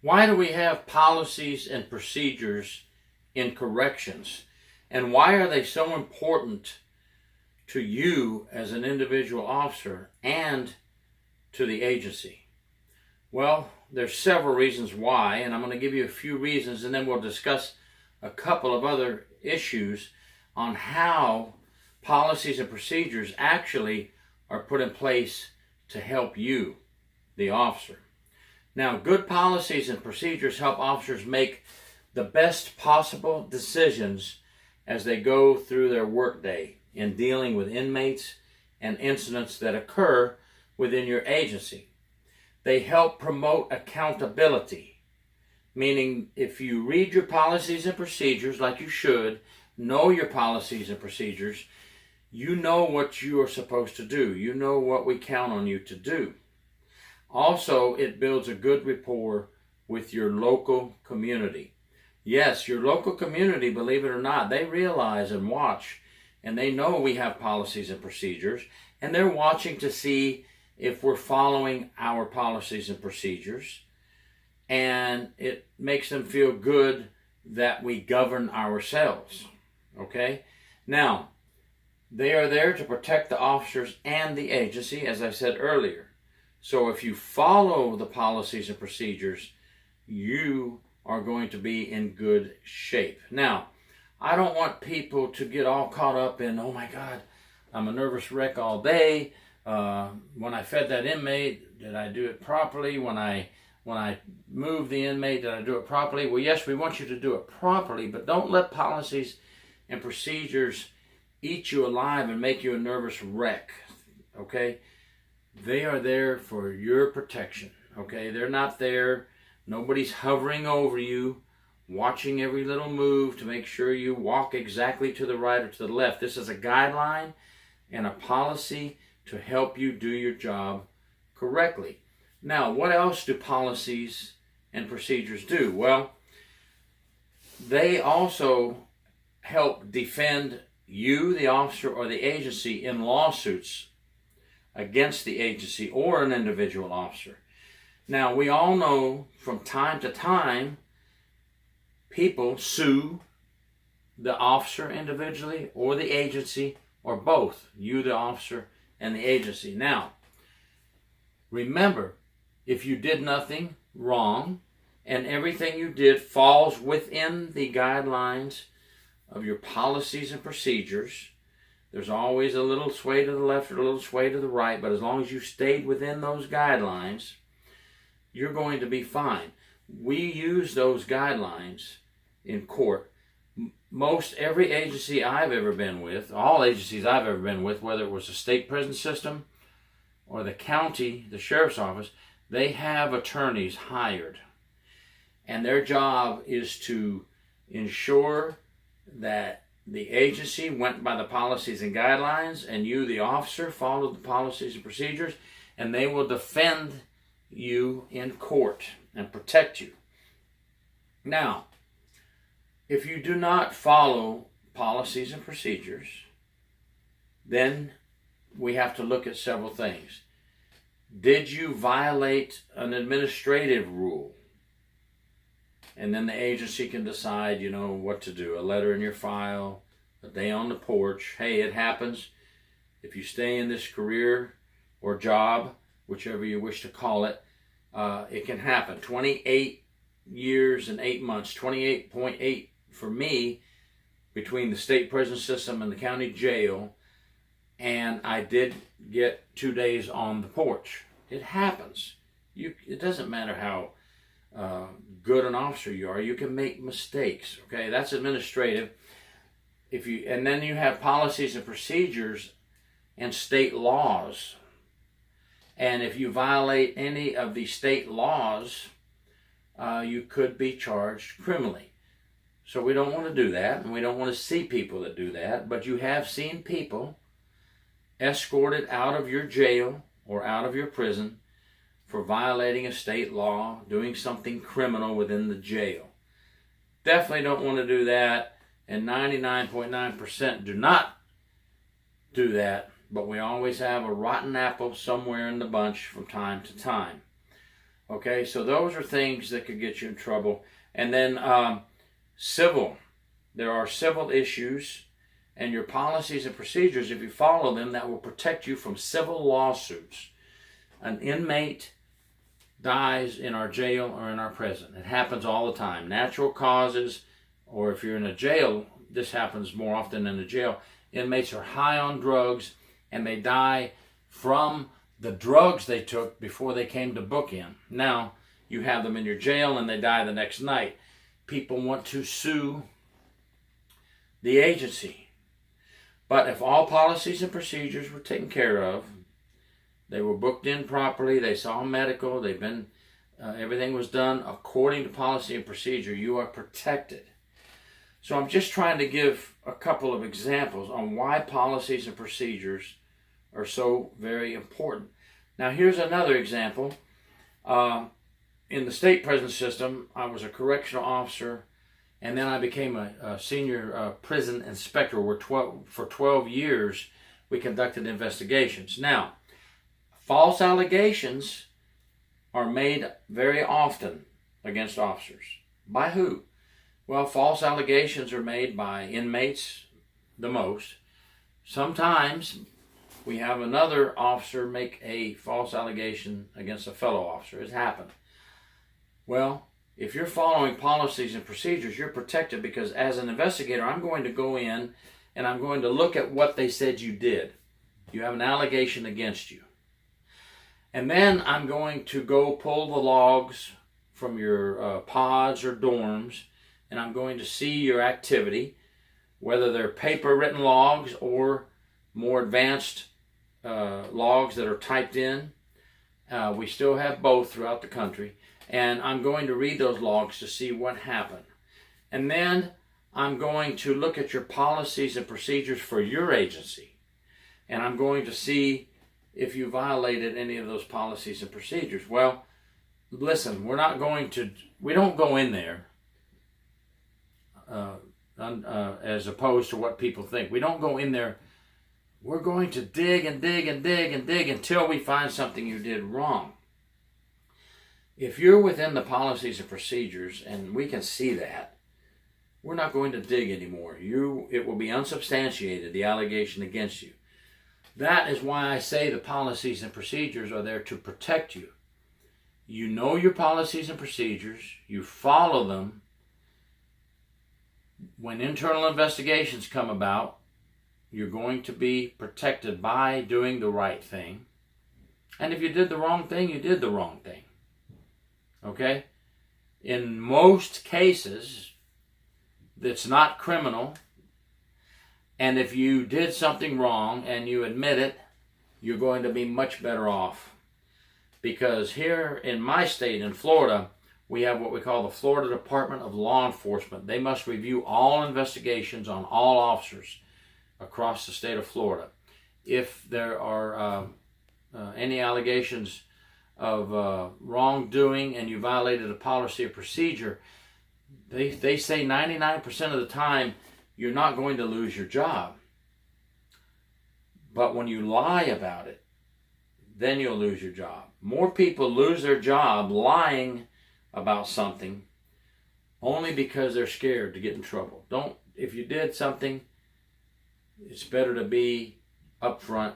Why do we have policies and procedures in corrections? And why are they so important to you as an individual officer and to the agency? Well, there's several reasons why, and I'm going to give you a few reasons, and then we'll discuss a couple of other issues on how policies and procedures actually are put in place to help you, the officer. Now, good policies and procedures help officers make the best possible decisions as they go through their workday in dealing with inmates and incidents that occur within your agency. They help promote accountability, meaning if you read your policies and procedures like you should, know your policies and procedures, you know what you are supposed to do. You know what we count on you to do. Also, it builds a good rapport with your local community. Yes, your local community, believe it or not, they realize and watch, and they know we have policies and procedures, and they're watching to see if we're following our policies and procedures, and it makes them feel good that we govern ourselves. Okay? Now, they are there to protect the officers and the agency, as I said earlier. So if you follow the policies and procedures, you are going to be in good shape. Now, I don't want people to get all caught up in, oh my God, I'm a nervous wreck all day. When I fed that inmate, did I do it properly? When I moved the inmate, did I do it properly? Well, yes, we want you to do it properly, but don't let policies and procedures eat you alive and make you a nervous wreck, okay? They are there for your protection, okay? They're not there. Nobody's hovering over you, watching every little move to make sure you walk exactly to the right or to the left. This is a guideline and a policy to help you do your job correctly. Now, what else do policies and procedures do? Well, they also help defend you, the officer, or the agency in lawsuits against the agency or an individual officer. Now, we all know from time to time, people sue the officer individually or the agency or both, you, the officer, and the agency. Now, remember, if you did nothing wrong and everything you did falls within the guidelines of your policies and procedures, there's always a little sway to the left or a little sway to the right, but as long as you stayed within those guidelines, you're going to be fine. We use those guidelines in court. Most every agency I've ever been with, all agencies I've ever been with, whether it was the state prison system or the county, the sheriff's office, they have attorneys hired. And their job is to ensure that the agency went by the policies and guidelines, and you, the officer, followed the policies and procedures, and they will defend you in court and protect you. Now, if you do not follow policies and procedures, then we have to look at several things. Did you violate an administrative rule? And then the agency can decide, what to do. A letter in your file, a day on the porch. Hey, it happens. If you stay in this career or job, whichever you wish to call it, it can happen. 28 years and 8 months, 28.8 for me, between the state prison system and the county jail, and I did get 2 days on the porch. It happens. It doesn't matter how good an officer you are, you can make mistakes. Okay, that's administrative. And then you have policies and procedures and state laws. And if you violate any of the state laws, you could be charged criminally. So we don't want to do that, and we don't want to see people that do that. But you have seen people escorted out of your jail or out of your prison for violating a state law, doing something criminal within the jail. Definitely don't want to do that, and 99.9% do not do that, but we always have a rotten apple somewhere in the bunch from time to time. Okay, so those are things that could get you in trouble. And then civil. There are civil issues, and your policies and procedures, if you follow them, that will protect you from civil lawsuits. An inmate dies in our jail or in our prison. It happens all the time. Natural causes, or if you're in a jail, this happens more often in a jail. Inmates are high on drugs, and they die from the drugs they took before they came to book in. Now, you have them in your jail and they die the next night. People want to sue the agency. But if all policies and procedures were taken care of, they were booked in properly, they saw medical, they've been, everything was done according to policy and procedure, you are protected. So I'm just trying to give a couple of examples on why policies and procedures are so very important. Now here's another example. In the state prison system, I was a correctional officer, and then I became a senior prison inspector where for 12 years we conducted investigations. Now, false allegations are made very often against officers. By who? Well, false allegations are made by inmates the most. Sometimes we have another officer make a false allegation against a fellow officer. It's happened. Well, if you're following policies and procedures, you're protected, because as an investigator, I'm going to go in and I'm going to look at what they said you did. You have an allegation against you. And then I'm going to go pull the logs from your pods or dorms, and I'm going to see your activity, whether they're paper-written logs or more advanced logs that are typed in. We still have both throughout the country. And I'm going to read those logs to see what happened. And then I'm going to look at your policies and procedures for your agency. And I'm going to see if you violated any of those policies and procedures. Well, listen, we don't go in there as opposed to what people think. We don't go in there. We're going to dig and dig and dig and dig until we find something you did wrong. If you're within the policies and procedures, and we can see that, we're not going to dig anymore. It will be unsubstantiated, the allegation against you. That is why I say the policies and procedures are there to protect you. You know your policies and procedures, you follow them. When internal investigations come about, you're going to be protected by doing the right thing. And if you did the wrong thing, you did the wrong thing. Okay? In most cases, it's not criminal. And if you did something wrong and you admit it, you're going to be much better off. Because here in my state, in Florida, we have what we call the Florida Department of Law Enforcement. They must review all investigations on all officers across the state of Florida. If there are any allegations of wrongdoing and you violated a policy or procedure, they say 99% of the time you're not going to lose your job. But when you lie about it, then you'll lose your job. More people lose their job lying about something only because they're scared to get in trouble. If you did something, it's better to be upfront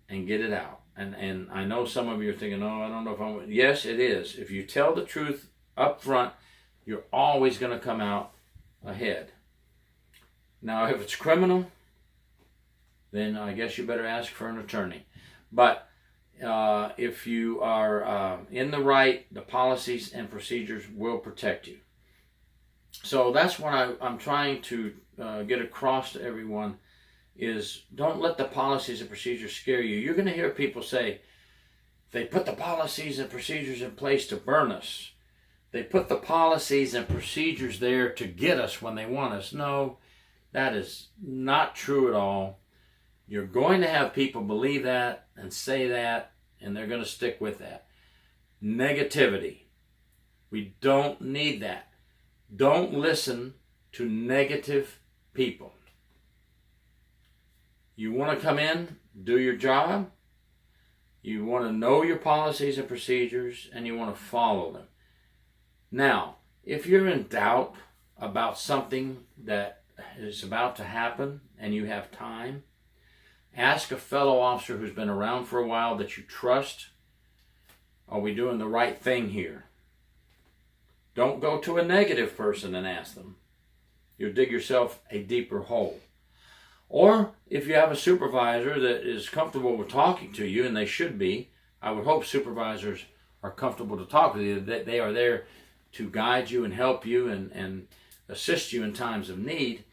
and get it out. And I know some of you are thinking, oh, I don't know if I'm... Yes, it is. If you tell the truth up front, you're always going to come out ahead. Now, if it's criminal, then I guess you better ask for an attorney. But if you are in the right, the policies and procedures will protect you. So that's what I'm trying to get across to everyone, is don't let the policies and procedures scare you. You're going to hear people say, they put the policies and procedures in place to burn us. They put the policies and procedures there to get us when they want us. No, that is not true at all. You're going to have people believe that and say that, and they're going to stick with that. Negativity. We don't need that. Don't listen to negative people. You want to come in, do your job, You want to know your policies and procedures, and you want to follow them. Now, if you're in doubt about something that is about to happen and you have time, ask a fellow officer who's been around for a while that you trust. Are we doing the right thing here? Don't go to a negative person and ask them. You'll dig yourself a deeper hole. Or if you have a supervisor that is comfortable with talking to you, and they should be, I would hope supervisors are comfortable to talk with you, that they are there to guide you and help you and assist you in times of need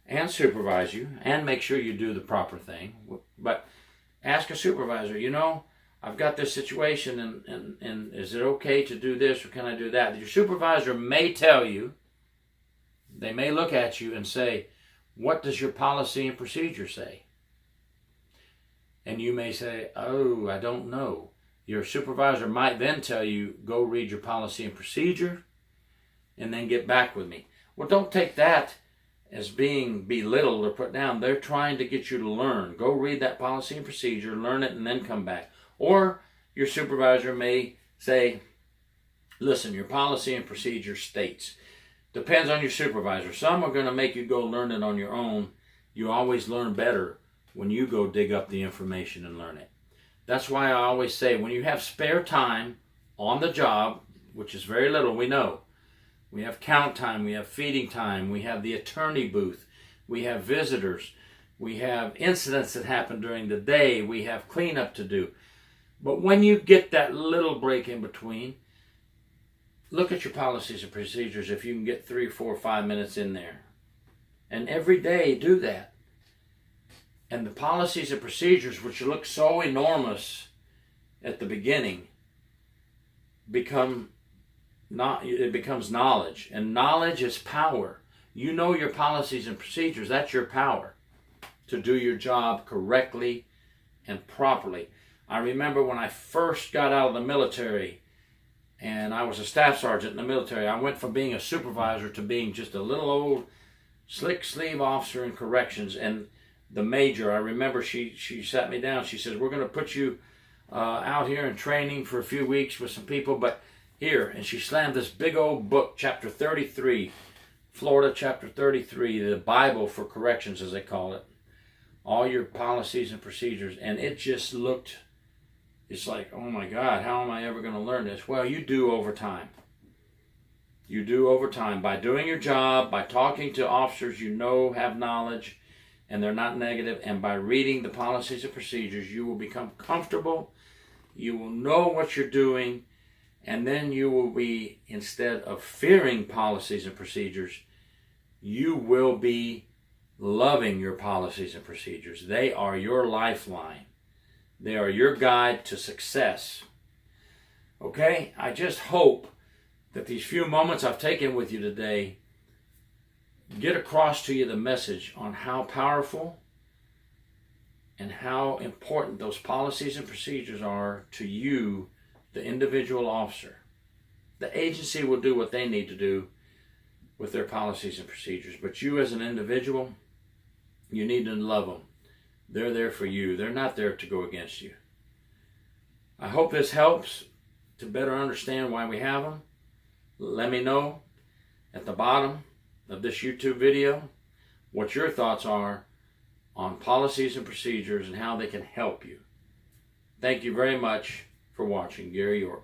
and supervise you and make sure you do the proper thing. But ask a supervisor, you know, I've got this situation and is it okay to do this or can I do that? Your supervisor may tell you, they may look at you and say, what does your policy and procedure say? And you may say, oh, I don't know. Your supervisor might then tell you, go read your policy and procedure and then get back with me. Well, don't take that as being belittled or put down. They're trying to get you to learn. Go read that policy and procedure, learn it, and then come back. Or your supervisor may say, listen, your policy and procedure states. Depends on your supervisor. Some are going to make you go learn it on your own. You always learn better when you go dig up the information and learn it. That's why I always say, when you have spare time on the job, which is very little, we know. We have count time, we have feeding time, we have the attorney booth, we have visitors, we have incidents that happen during the day, we have cleanup to do. But when you get that little break in between, look at your policies and procedures if you can get 3, 4, 5 minutes in there. And every day do that. And the policies and procedures, which look so enormous at the beginning, becomes knowledge. And knowledge is power. You know your policies and procedures. That's your power to do your job correctly and properly. I remember when I first got out of the military, and I was a staff sergeant in the military. I went from being a supervisor to being just a little old slick sleeve officer in corrections. And the major, I remember she sat me down. She says, we're going to put you out here in training for a few weeks with some people, but here. And she slammed this big old book, chapter 33, Florida chapter 33, the Bible for corrections, as they call it. All your policies and procedures. And it just looked... It's like, oh my God, how am I ever going to learn this? Well, you do over time. You do over time. By doing your job, by talking to officers you know have knowledge and they're not negative, and by reading the policies and procedures, you will become comfortable. You will know what you're doing, and then you will be, instead of fearing policies and procedures, you will be loving your policies and procedures. They are your lifeline. They are your guide to success. Okay? I just hope that these few moments I've taken with you today get across to you the message on how powerful and how important those policies and procedures are to you, the individual officer. The agency will do what they need to do with their policies and procedures, but you as an individual, you need to love them. They're there for you. They're not there to go against you. I hope this helps to better understand why we have them. Let me know at the bottom of this YouTube video what your thoughts are on policies and procedures and how they can help you. Thank you very much for watching. Gary York.